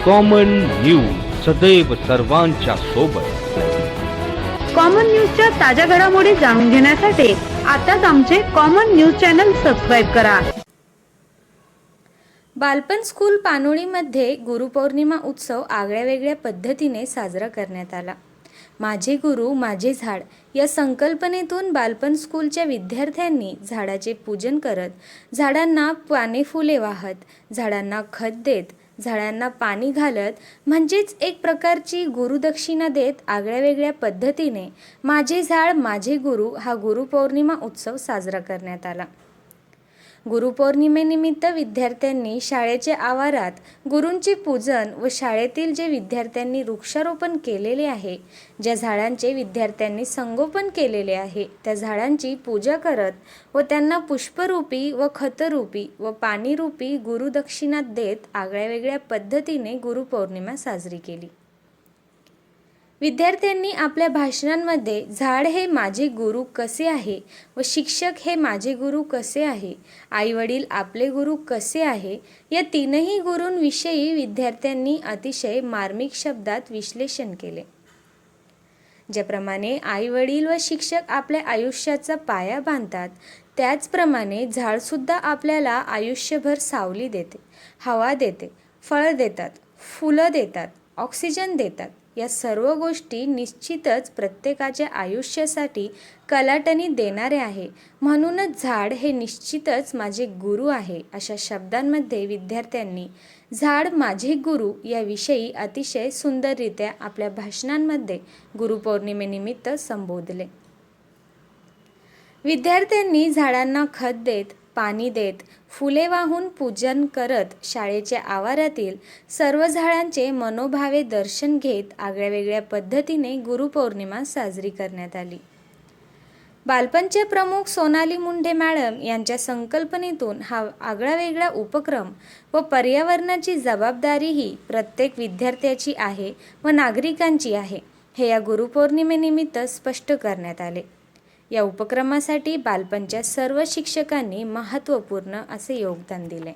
Common news सदैव सर्वांच्या सोबत। कॉमन न्यूजच्या ताज्या घडामोडी जाणून घेण्यासाठी आताच आमचे कॉमन न्यूज चॅनल सबस्क्राइब करा। बालपण स्कूल पानोळीमध्ये गुरुपौर्णिमा उत्सव आगळ्यावेगळ्या पद्धतीने साजरा करण्यात आला। माझे गुरु माझे झाड या संकल्पनेतून बालपण स्कूलच्या विद्यार्थ्यांनी झाडाचे पूजन करत, झाडांना पाने फुले वाहत, झाडांना खत देत, झाडांना पाणी घालत, म्हणजेच एक प्रकारची गुरुदक्षिणा देत आगळ्यावेगळ्या पद्धतीने माझे झाड माझे गुरु हा गुरुपौर्णिमा उत्सव साजरा करण्यात आला। गुरुपौर्णिमेनिमित्त विद्यार्थ्यांनी शाळेच्या आवारात गुरूंचे पूजन व शाळेतील जे विद्यार्थ्यांनी वृक्षारोपण केलेले आहे, ज्या झाडांचे विद्यार्थ्यांनी संगोपन केलेले आहे, त्या झाडांची पूजा करत व त्यांना पुष्परूपी व खतरूपी व पाणीरूपी गुरुदक्षिणा देत आगळ्यावेगळ्या पद्धतीने गुरुपौर्णिमा साजरी केली। विद्यार्थ्यांनी आपल्या भाषणांमध्ये झाड हे माझे गुरु कसे आहे व शिक्षक हे माझे गुरु कसे आहे, आई वडील आपले गुरु कसे आहे, या तीनही गुरूंविषयी विद्यार्थ्यांनी अतिशय मार्मिक शब्दात विश्लेषण केले। ज्याप्रमाणे आई वडील व शिक्षक आपल्या आयुष्याचा पाया बांधतात, त्याचप्रमाणे झाडसुद्धा आपल्याला आयुष्यभर सावली देते, हवा देते, फळ देतात, फुलं देतात, ऑक्सिजन देतात। या सर्व गोष्टी निश्चितच प्रत्येकाच्या आयुष्यासाठी कलाटणी देणारे आहे। म्हणूनच झाड हे निश्चितच माझे गुरु आहे अशा शब्दांमध्ये विद्यार्थ्यांनी झाड माझे गुरु याविषयी अतिशय सुंदररित्या आपल्या भाषणांमध्ये गुरुपौर्णिमेनिमित्त संबोधले। विद्यार्थ्यांनी झाडांना खत देत, पाणी देत, फुले वाहून पूजन करत शाळेच्या आवारातील सर्व झाडांचे मनोभावे दर्शन घेत आगळ्यावेगळ्या पद्धतीने गुरुपौर्णिमा साजरी करण्यात आली। बालपणचे प्रमुख सोनाली मुंडे मॅडम यांच्या संकल्पनेतून हा आगळावेगळा उपक्रम व पर्यावरणाची जबाबदारीही प्रत्येक विद्यार्थ्याची आहे व नागरिकांची आहे, हे या गुरुपौर्णिमेनिमित्त स्पष्ट करण्यात आले। या उपक्रमासाठी बालपणच्या सर्व शिक्षकांनी महत्त्वपूर्ण असे योगदान दिले।